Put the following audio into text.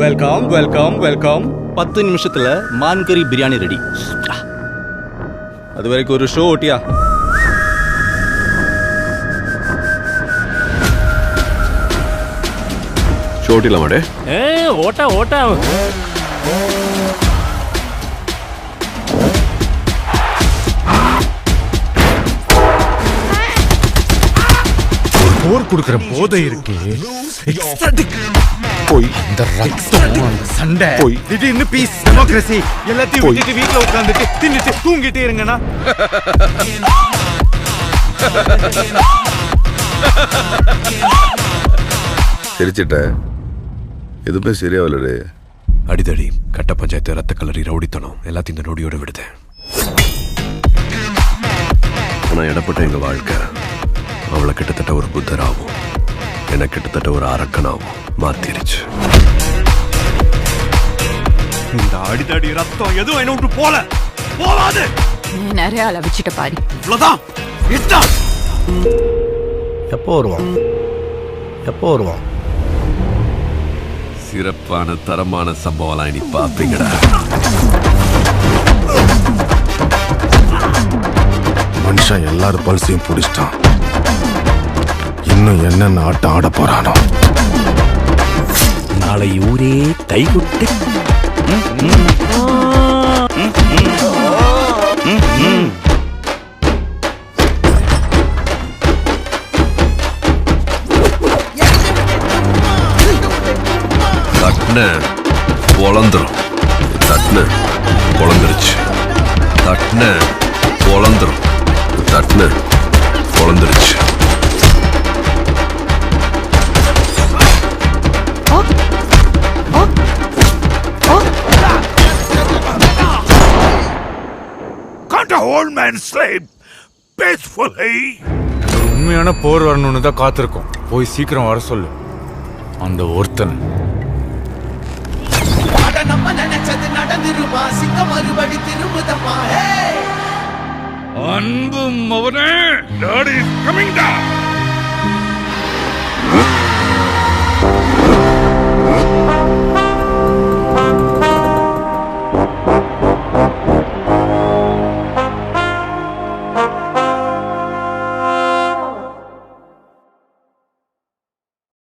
Welcome welcome welcome. 10 நிமிஷத்துல மான் கறி பிரியாணி ரெடி. அது வரைக்கும் ஒரு ஷோ ஓட்டியா? ஷோ ஓட்டிடலாமாடே? ஓட்டா ஓட்டா. போர் கொடுக்கிற போதை இருக்கு. போய் இந்த ரத்தம், அந்த சண்டை, போய் திடீர்னு பீஸ், டெமோக்ரஸி எல்லாத்தையும் விட்டுட்டு வீட்டுல உட்காந்துட்டு தின்னுட்டு தூங்கிட்டே இருங்கண்ணா. சிரிச்சிட்ட, எதுவுமே சரியாவில்லடே. அடிதடி, கட்ட பஞ்சாயத்து, ரத்த கலரி, ரவுடித்தனம் எல்லாத்தையும் இந்த நொடியோட விடுதேன். ஆனா இடப்பட்ட எங்க வாழ்க்கை அவளை கிட்டத்தட்ட ஒரு புத்தராகவும் என்ன கிட்டத்தட்ட ஒரு அரக்கனாகவும் மாத்திருச்சு. இந்த அடிதடி ரத்தம் எதுவும் என்ன விட்டு போகாது. நீ நிறைய அளவிச்சிட்ட பாரு. இவ்வளவுதான். எப்போ வருவான்? சிறப்பான தரமான சம்பவம் இனி பாப்பீங்கடா. மனுஷன் எல்லாரும் பல்சையும் பிடிச்சிட்டான். இன்னும் என்னென்ன ஆட்டம் ஆட போறானோ. நாளை ஊரே கைகுட்டி. தட்ன பொழந்துரும். தட்ன பொழந்துருச்சு. தட்ன பொழந்துரும். தட்ன பொழந்துருச்சு. உண்மையான போர் வரணும்னு தான் காத்திருக்கோம். போய் சீக்கிரம் வர சொல்லு அந்த ஒருத்தன். நம்ம நினைச்சது நடந்துருமா? சிங்கம் மறுபடி திரும்புதம்மா. அன்பும் அவனே, டாடி கமிங் டவுன்.